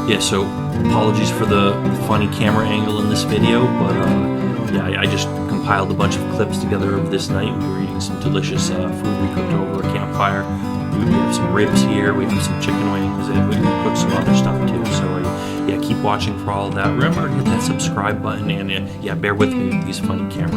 Yeah, so apologies for the funny camera angle in this video, but yeah, I just compiled a bunch of clips together of this night. We were eating some delicious food we cooked over a campfire. We have some ribs here, we have some chicken wings, and we cooked some other stuff too. So yeah, keep watching for all of that. Remember to hit that subscribe button, and yeah, bear with me with these funny camera